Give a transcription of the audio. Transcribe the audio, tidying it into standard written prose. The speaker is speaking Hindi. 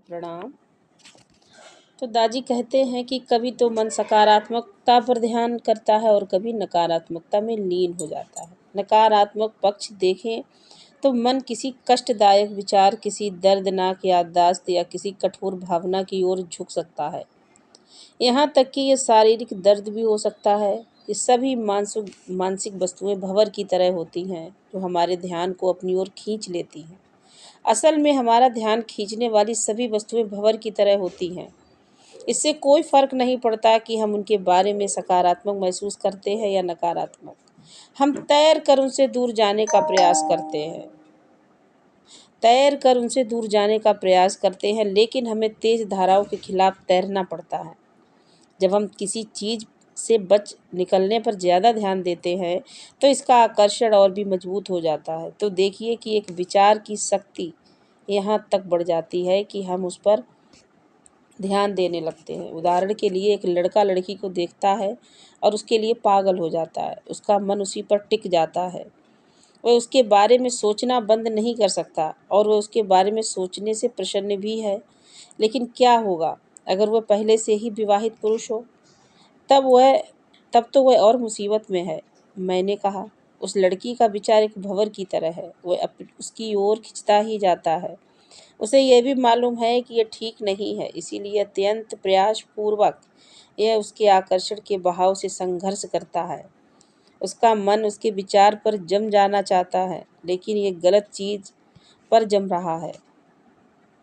प्रणाम। तो दादी कहते हैं कि कभी तो मन सकारात्मकता पर ध्यान करता है और कभी नकारात्मकता में लीन हो जाता है। नकारात्मक पक्ष देखें तो मन किसी कष्टदायक विचार, किसी दर्दनाक याददाश्त या किसी कठोर भावना की ओर झुक सकता है। यहाँ तक कि ये शारीरिक दर्द भी हो सकता है। ये सभी मानसिक वस्तुएं भंवर की तरह होती हैं जो हमारे ध्यान को अपनी ओर खींच लेती हैं। असल में हमारा ध्यान खींचने वाली सभी वस्तुएं भंवर की तरह होती हैं। इससे कोई फर्क नहीं पड़ता कि हम उनके बारे में सकारात्मक महसूस करते हैं या नकारात्मक। हम तैर कर उनसे दूर जाने का प्रयास करते हैं, लेकिन हमें तेज धाराओं के खिलाफ तैरना पड़ता है। जब हम किसी चीज़ से बच निकलने पर ज़्यादा ध्यान देते हैं तो इसका आकर्षण और भी मजबूत हो जाता है। तो देखिए कि एक विचार की शक्ति यहाँ तक बढ़ जाती है कि हम उस पर ध्यान देने लगते हैं। उदाहरण के लिए, एक लड़का लड़की को देखता है और उसके लिए पागल हो जाता है। उसका मन उसी पर टिक जाता है। वह उसके बारे में सोचना बंद नहीं कर सकता और वह उसके बारे में सोचने से प्रसन्न भी है। लेकिन क्या होगा अगर वह पहले से ही विवाहित पुरुष हो? तब वह तब तो वह और मुसीबत में है। मैंने कहा, उस लड़की का विचार एक भंवर की तरह है। वह उसकी ओर खिंचता ही जाता है। उसे यह भी मालूम है कि यह ठीक नहीं है, इसीलिए अत्यंत प्रयासपूर्वक यह उसके आकर्षण के बहाव से संघर्ष करता है। उसका मन उसके विचार पर जम जाना चाहता है, लेकिन यह गलत चीज़ पर जम रहा है।